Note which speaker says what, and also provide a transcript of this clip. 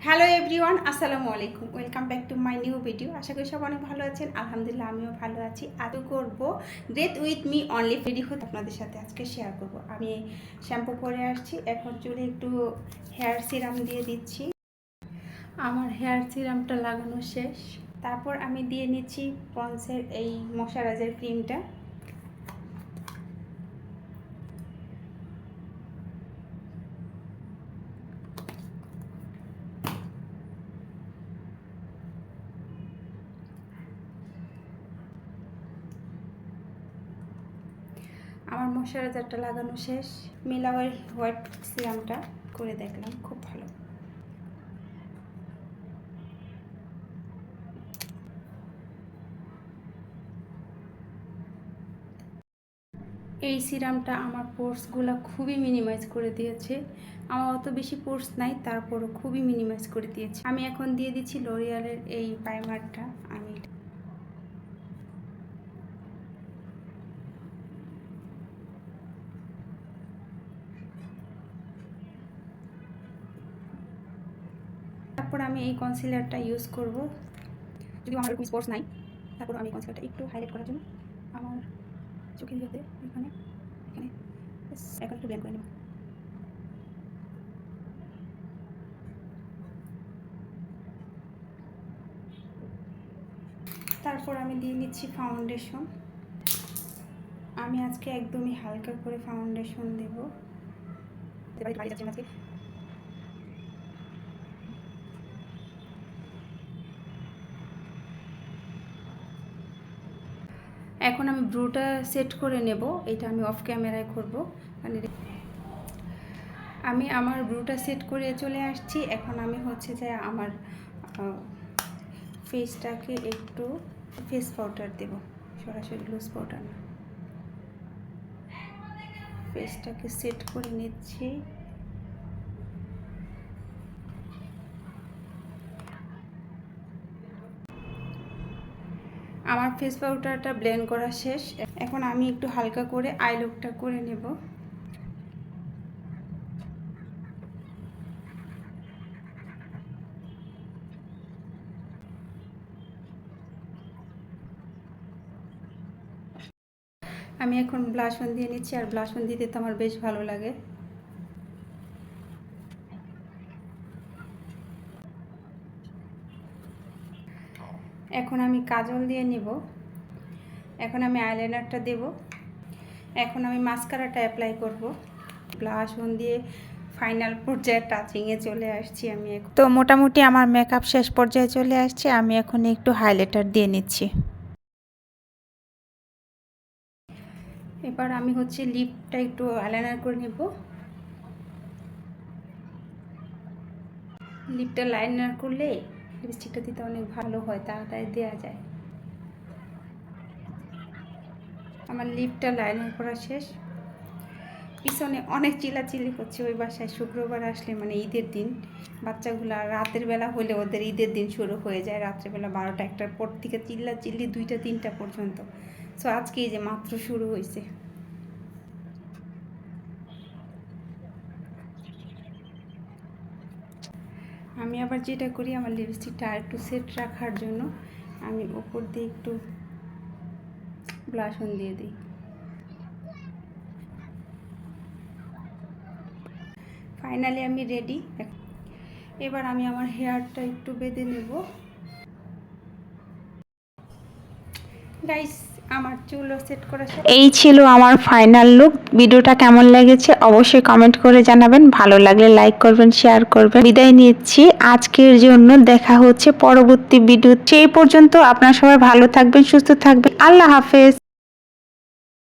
Speaker 1: Hello everyone, আসসালামু আলাইকুম। Welcome back to my new video. আশা করি সব অনেক ভালো আছেন। আলহামদুলিল্লাহ আমিও ভালো আছি। আজও করব great with me only video আপনাদের সাথে আজকে শেয়ার করব। আমি শ্যাম্পু করে আসছি, এখন চুলে একটু হেয়ার সিরাম দিয়ে দিচ্ছি। আমার হেয়ার সিরামটা লাগানো শেষ। তারপর আমি দিয়ে নিচ্ছি পন্সের এই ময়শ্চারাইজার ক্রিমটা। আমার ময়শ্চারাইজারটা লাগানো শেষ। মিলাওয়ার হোয়াইট সিরামটা করে দেখলাম, খুব ভালো। এই সিরামটা আমার পোর্সগুলো খুবই মিনিমাইজ করে দিয়েছে। আমার অত বেশি পোর্স নাই, তারপরও খুবই মিনিমাইজ করে দিয়েছে। আমি এখন দিয়ে দিচ্ছি লরিয়ালের এই প্রাইমারটা। তারপর আমি এই কনসিলারটা ইউজ করব। যদি আমার কোনো স্পোর্টস নাই, তারপর আমি কনসিলারটা একটু হাইলাইট করার জন্য আমার চোখের ভিতরে এখানে এখানে এখন একটু ব্লেন্ড করে নেব। তারপর আমি দিয়ে নিচ্ছি ফাউন্ডেশন। আমি আজকে একদমই হালকা করে ফাউন্ডেশন দেব। এখন আমি ব্রুটা সেট করে নেব। এটা আমি অফ ক্যামেরায় করব। মানে আমি আমার ব্রুটা সেট করে চলে আসছি। এখন আমি হচ্ছে যে আমার ফেসটাকে একটু ফেস পাউডার দেব, সরাসরি লুজ পাউডার না। ফেসটাকে সেট করে নিচ্ছি। আমার ফেস পাউডারটা ব্লেন্ড করা শেষ। এখন আমি একটু হালকা করে আই লুকটা করে নেব। আমি এখন ব্লাশ অন দিয়ে নিচ্ছি, আর ব্লাশ অন দিতে তো আমার বেশ ভালো লাগে। এখন আমি কাজল দিয়ে নিব। এখন আমি আইলাইনারটা দেব। এখন আমি মাস্কারাটা অ্যাপ্লাই করব। ব্লাশ অন দিয়ে ফাইনাল পর্যায়ে টাচিংয়ে চলে আসছি আমি। তো মোটামুটি আমার মেকআপ শেষ পর্যায়ে চলে আসছে। আমি এখন একটু হাইলাইটার দিয়ে নিচ্ছি। এবার আমি হচ্ছে লিপটা একটু আইলাইনার করে নেব। লিপটা লাইনার করলে লিপস্টিকটা দিতে অনেক ভালো হয়, তাড়াতাড়ি দেওয়া যায়। আমার লিপটা লাইনার করা শেষ। পিছনে অনেক চিল্লাচিল্লি করছে ওই বাসায়। শুক্রবার আসলে মানে ঈদের দিন বাচ্চাগুলো রাতের বেলা হলে ওদের ঈদের দিন শুরু হয়ে যায়। রাত্রেবেলা 12টা 1টার পর থেকে চিল্লাচিল্লি 2টা 3টা পর্যন্ত। সো আজকে এই যে মাত্র শুরু হয়েছে। আমি আবার যেটা করি, আমার লিপস্টিকটা আর একটু সেট রাখার জন্য আমি উপর দিয়ে একটু ব্লাশ অন দিয়ে দিই। ফাইনালি আমি রেডি। এবার আমি আমার হেয়ারটা একটু বেঁধে নেব। গাইস, আমার চুলও সেট করা শেষ। এই ছিল আমার ফাইনাল লুক। ভিডিওটা কেমন লেগেছে অবশ্যই কমেন্ট করে জানাবেন। ভালো লাগলে লাইক করবেন, শেয়ার করবেন। বিদায় নিচ্ছি আজকের জন্য। দেখা হচ্ছে পরবর্তী ভিডিও। সেই পর্যন্ত আপনারা সবাই ভালো থাকবেন, সুস্থ থাকবেন। আল্লাহ হাফেজ।